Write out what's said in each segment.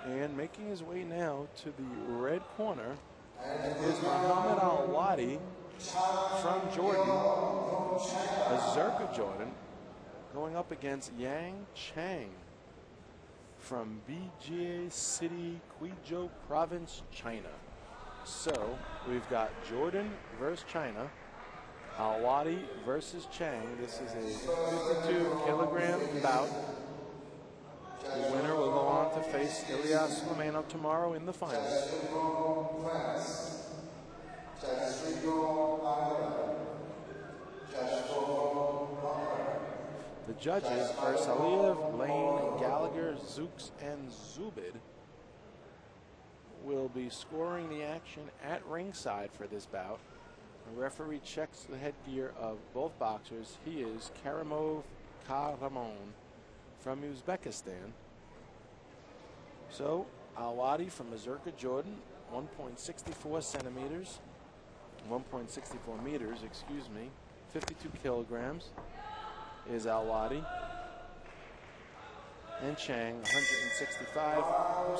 And making his way now to the red corner is Mohammad ALWADI from Jordan, Azerbaijan, going up against CHANG from Bijie City, Guizhou Province, China. So we've got Jordan versus China, ALWADI versus CHANG. This is a 52-kilogram bout. The winner will go on to face Ilyas Suleimanov tomorrow in the finals. The judges are Saliev, Lane, Gallagher, Zooks, and Zubid will be scoring the action at ringside for this bout. The referee checks the headgear of both boxers. He is Karimov Karamon from Uzbekistan. So ALWADI from Azerbaijan, 1.64 centimeters, 1.64 meters, excuse me, 52 kilograms is ALWADI. And CHANG, 165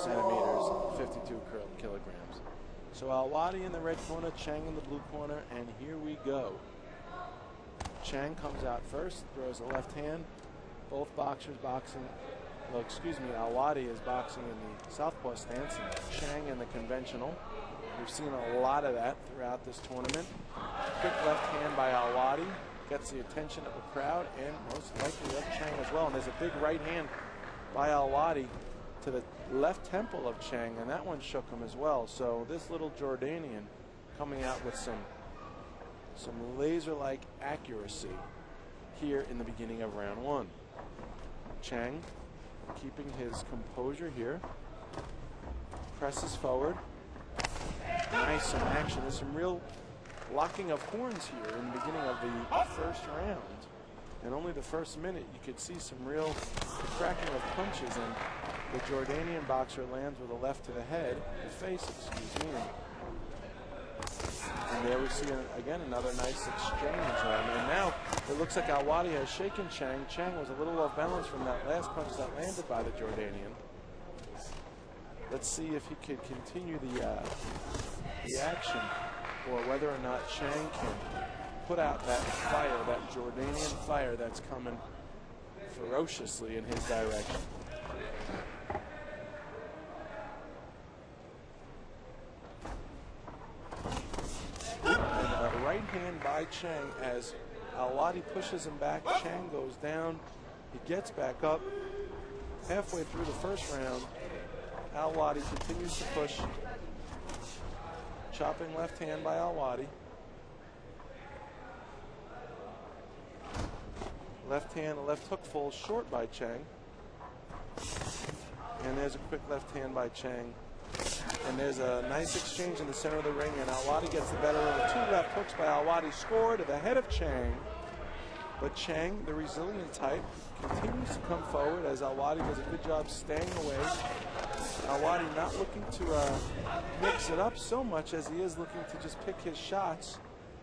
centimeters, 52 kilograms. So ALWADI in the red corner, CHANG in the blue corner, and here we go. CHANG comes out first, throws the left hand. Both boxers boxing, well, excuse me, ALWADI is boxing in the southpaw stance, and CHANG in the conventional. We've seen a lot of that throughout this tournament. Quick left hand by ALWADI gets the attention of the crowd and most likely of CHANG as well. And there's a big right hand by ALWADI to the left temple of CHANG, and that one shook him as well. So this little Jordanian coming out with some laser-like accuracy here in the beginning of round one. CHANG keeping his composure here, presses forward. Nice, some action. There's some real locking of horns here in the beginning of the first round. And only the first minute you could see some real cracking of punches, and the Jordanian boxer lands with a left to the head, the face, excuse me. And there we see, again, another nice exchange. And now it looks like ALWADI has shaken CHANG. CHANG was a little off balance from that last punch that landed by the Jordanian. Let's see if he can continue the action, or whether or not CHANG can put out that fire, that Jordanian fire that's coming ferociously in his direction. And a right hand by CHANG as ALWADI pushes him back. CHANG goes down. He gets back up. Halfway through the first round, ALWADI continues to push. Chopping left hand by ALWADI. Left hand, left hook falls short by CHANG. And there's a quick left hand by CHANG. And there's a nice exchange in the center of the ring, and ALWADI gets the better of the two left hooks by ALWADI. Score to the head of CHANG. But CHANG, the resilient type, continues to come forward as ALWADI does a good job staying away. ALWADI not looking to mix it up so much as he is looking to just pick his shots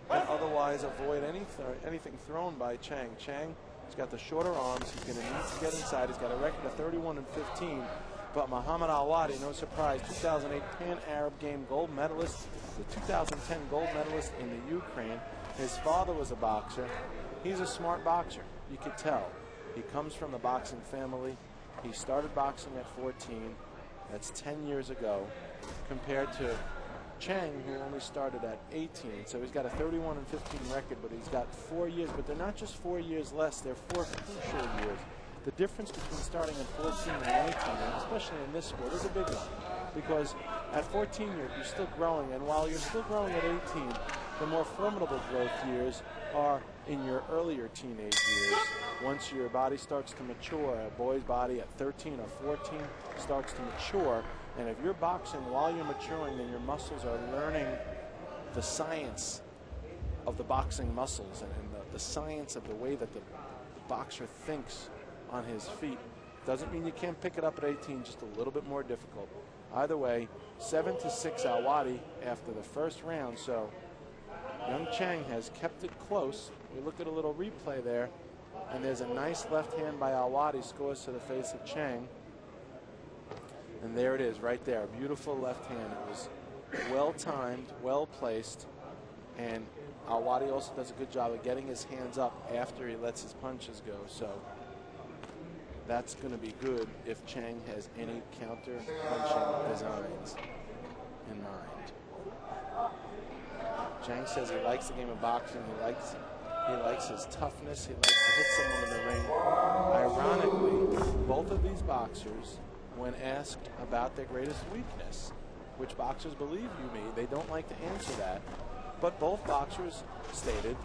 and otherwise avoid anything thrown by CHANG. CHANG has got the shorter arms. He's going to need to get inside. He's got a record of 31-15. But Mohammad ALWADI, no surprise, 2008 Pan Arab Game gold medalist, the 2010 gold medalist in the Ukraine. His father was a boxer. He's a smart boxer, you could tell. He comes from the boxing family. He started boxing at 14. That's 10 years ago, compared to CHANG, who only started at 18. So he's got a 31-15 record, but he's got 4 years. But they're not just 4 years less, they're 4 crucial years. The difference between starting at 14 and 18, and especially in this sport, is a big one. Because at 14, you're still growing, and while you're still growing at 18, the more formidable growth years are in your earlier teenage years. Once your body starts to mature, a boy's body at 13 or 14 starts to mature, and if you're boxing while you're maturing, then your muscles are learning the science of the boxing muscles and the science of the way that the boxer thinks on his feet. Doesn't mean you can't pick it up at 18, just a little bit more difficult. Either way, 7-6 ALWADI after the first round, so young CHANG has kept it close. We look at a little replay there, and there's a nice left hand by ALWADI, scores to the face of CHANG. And there it is, right there. Beautiful left hand. It was well timed, well placed, and ALWADI also does a good job of getting his hands up after he lets his punches go. So that's going to be good if Chang has any counter punching designs in mind. Chang says he likes the game of boxing. He likes his toughness. He likes to hit someone in the ring. Ironically, both of these boxers, when asked about their greatest weakness, which boxers, believe you me, they don't like to answer that, but both boxers stated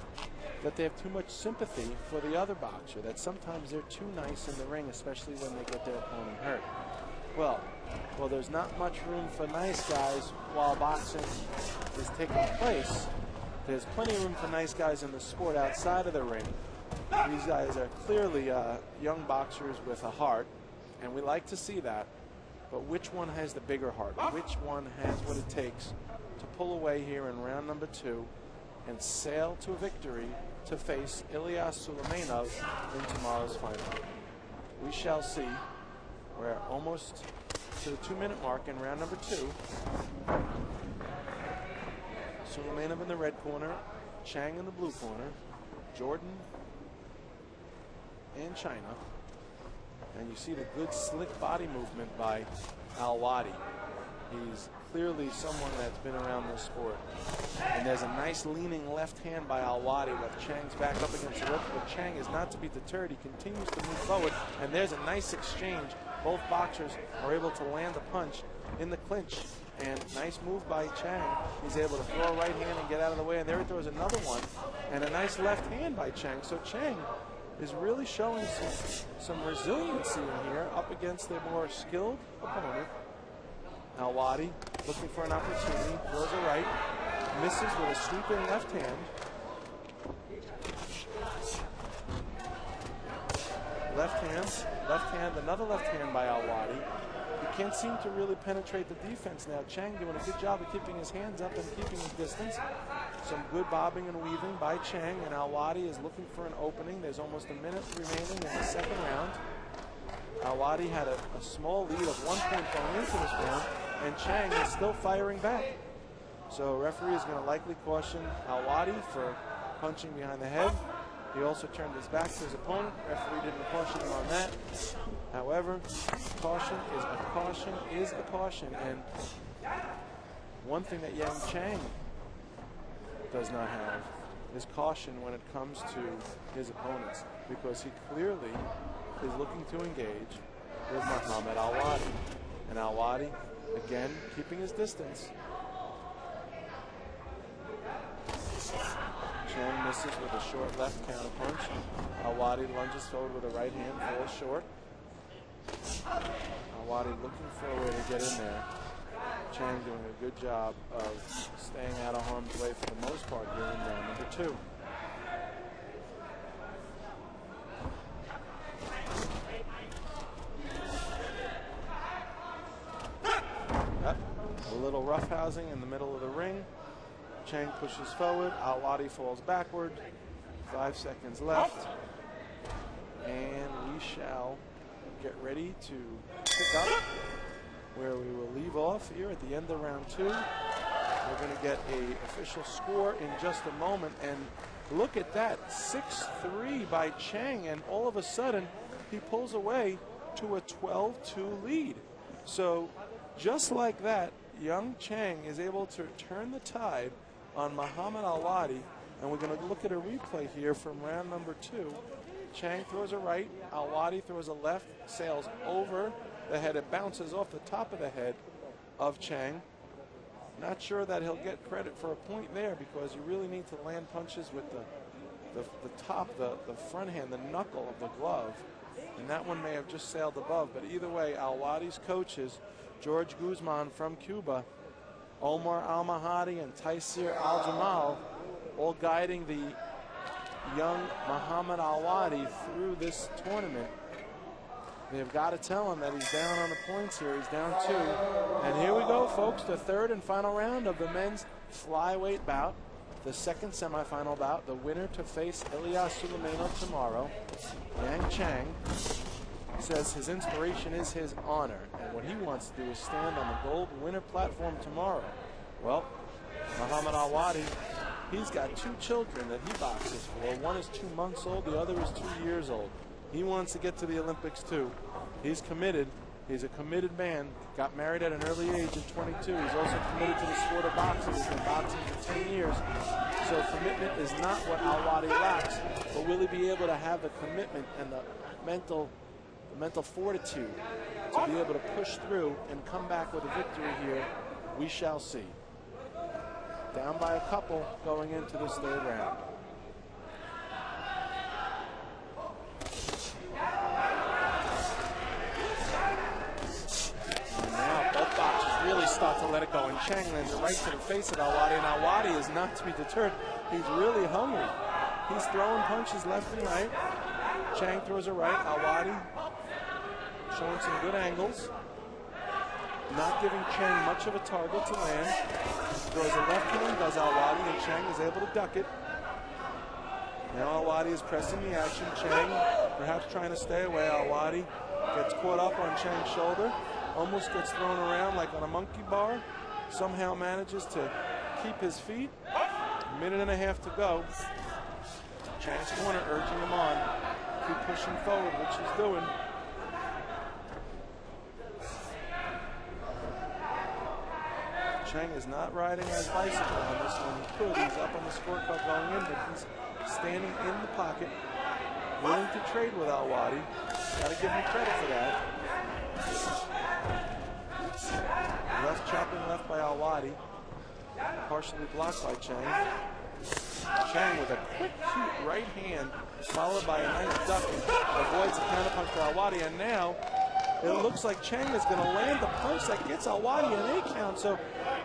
that they have too much sympathy for the other boxer, that sometimes they're too nice in the ring, especially when they get their opponent hurt. Well, there's not much room for nice guys while boxing is taking place. There's plenty of room for nice guys in the sport outside of the ring. These guys are clearly young boxers with a heart, and we like to see that. But which one has the bigger heart? Which one has what it takes to pull away here in round number 2 and sail to a victory to face Ilyas Suleymanov in tomorrow's final? We shall see. We're almost to the 2-minute mark in round number 2. Suleymanov in the red corner, Chang in the blue corner, Jordan and China. And you see the good slick body movement by ALWADI. He's clearly someone that's been around this sport. And there's a nice leaning left hand by ALWADI with Chang's back up against the ropes, but Chang is not to be deterred. He continues to move forward, and there's a nice exchange. Both boxers are able to land a punch in the clinch, and nice move by Chang. He's able to throw a right hand and get out of the way, and there he throws another one, and a nice left hand by Chang. So Chang is really showing some resiliency in here up against their more skilled opponent. ALWADI looking for an opportunity, throws a right, misses with a sweeping left hand. Left hand, another left hand by ALWADI. He can't seem to really penetrate the defense now. Chang doing a good job of keeping his hands up and keeping his distance. Some good bobbing and weaving by Chang, and ALWADI is looking for an opening. There's almost a minute remaining in the second round. ALWADI had a small lead of 1 point going into this round, and Chang is still firing back. So referee is going to likely caution ALWADI for punching behind the head. He also turned his back to his opponent. Referee didn't caution him on that. However, caution is a caution is a caution. And one thing that Yang Chang does not have is caution when it comes to his opponents, because he clearly is looking to engage with Mohammad ALWADI. And ALWADI, again, keeping his distance. Chang misses with a short left counter punch. ALWADI lunges forward with a right hand, falls short. ALWADI looking for a way to get in there. Chang doing a good job of staying out of harm's way for the most part here in round number 2. A little roughhousing in the middle of the ring. Chang pushes forward, ALWADI falls backward. 5 seconds left. And we shall get ready to pick up where we will leave off here at the end of round 2. We're going to get an official score in just a moment. And look at that, 6-3 by Chang. And all of a sudden, he pulls away to a 12-2 lead. So just like that, young Chang is able to turn the tide on Mohammad ALWADI, and we're going to look at a replay here from round number 2. Chang throws a right, ALWADI throws a left, sails over the head. It bounces off the top of the head of Chang. Not sure that he'll get credit for a point there, because you really need to land punches with the top, the front hand, the knuckle of the glove. And that one may have just sailed above. But either way, ALWADI's coaches, George Guzman from Cuba, Omar Al-Mahadi and Taisir Al-Jamal, all guiding the young Mohammad ALWADI through this tournament. They've got to tell him that he's down on the points here. He's down 2. And here we go, folks, the third and final round of the men's flyweight bout, the second semifinal bout. The winner to face Ilyas Suleymanov tomorrow. Yang Chang says his inspiration is his honor, and what he wants to do is stand on the gold winner platform tomorrow. Well, Mohammad ALWADI, he's got 2 children that he boxes for. One is 2 months old, the other is 2 years old. He wants to get to the Olympics too. He's committed. He's a committed man. Got married at an early age at 22. He's also committed to the sport of boxing. He's been boxing for 10 years. So commitment is not what ALWADI lacks, but will he be able to have the commitment and the mental fortitude to be able to push through and come back with a victory here? We shall see. Down by a couple going into this 3rd round. And now both boxers really start to let it go, and Chang lands it right to the face of ALWADI, and ALWADI is not to be deterred. He's really hungry. He's throwing punches left and right. Chang throws a right. ALWADI showing some good angles. Not giving Chang much of a target to land. Throws a left hand, does ALWADI, and Chang is able to duck it. Now ALWADI is pressing the action. Chang perhaps trying to stay away. ALWADI gets caught up on Chang's shoulder. Almost gets thrown around like on a monkey bar. Somehow manages to keep his feet. 1.5 minutes to go. Chang's corner urging him on. Keep pushing forward, which he's doing. Chang is not riding his bicycle on this one. He could. He's up on the scorecard going in, but he's standing in the pocket, willing to trade with ALWADI. Got to give him credit for that. Left chopping left by ALWADI, partially blocked by Chang. Chang with a quick, cute right hand, followed by a nice duck, avoids a counterpunch for ALWADI, and now it looks like Chang is going to land the punch that gets ALWADI an 8 count. So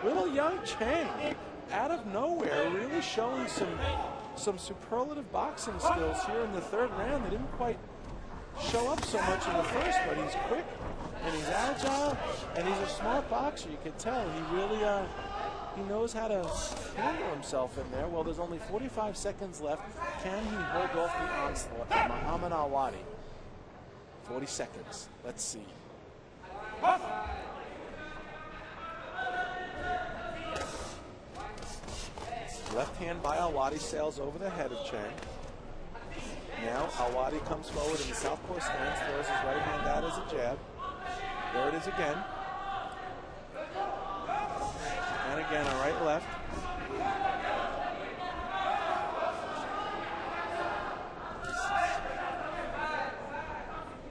little young Chang, out of nowhere, really showing some superlative boxing skills here in the 3rd round. They didn't quite show up so much in the first, but he's quick and he's agile and he's a smart boxer. You can tell he really he knows how to handle himself in there. Well, there's only 45 seconds left. Can he hold off the onslaught of Mohammad ALWADI? 40 seconds. Let's see. Left hand by ALWADI sails over the head of Chang. Now ALWADI comes forward in the southpaw stance, throws his right hand out as a jab. There it is again. And again a right left.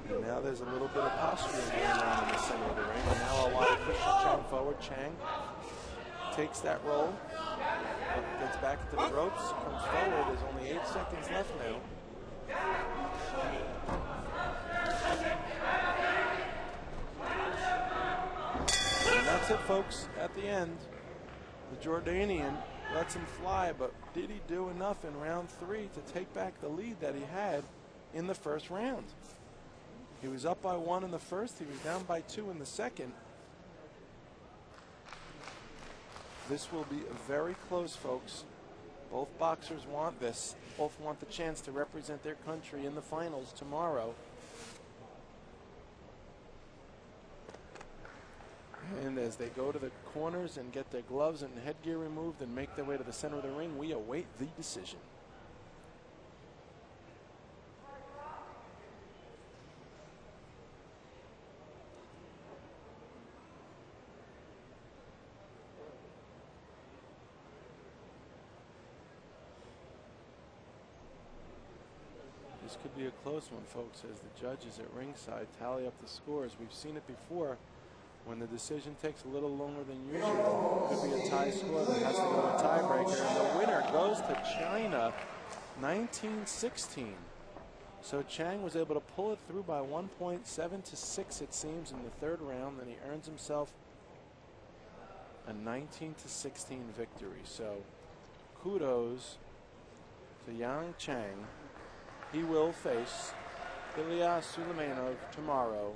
And now there's a little bit of posturing going on in the center of the ring. And now ALWADI pushes Chang forward. Chang takes that roll, gets back into the ropes, comes forward. There's only 8 seconds left now. And that's it, folks. At the end, the Jordanian lets him fly, but did he do enough in round 3 to take back the lead that he had in the 1st round? He was up by 1 in the 1st. He was down by 2 in the 2nd. This will be very close, folks. Both boxers want this. Both want the chance to represent their country in the finals tomorrow. And as they go to the corners and get their gloves and headgear removed and make their way to the center of the ring, we await the decision. This could be a close one, folks, as the judges at ringside tally up the scores. We've seen it before. When the decision takes a little longer than usual, it could be a tie score that has to go to a tiebreaker. And the winner goes to China, 19-16. So Chang was able to pull it through by 1.7 to 6, it seems, in the 3rd round. And he earns himself a 19-16 victory. So kudos to Yang Chang. He will face Ilya Suleimanov tomorrow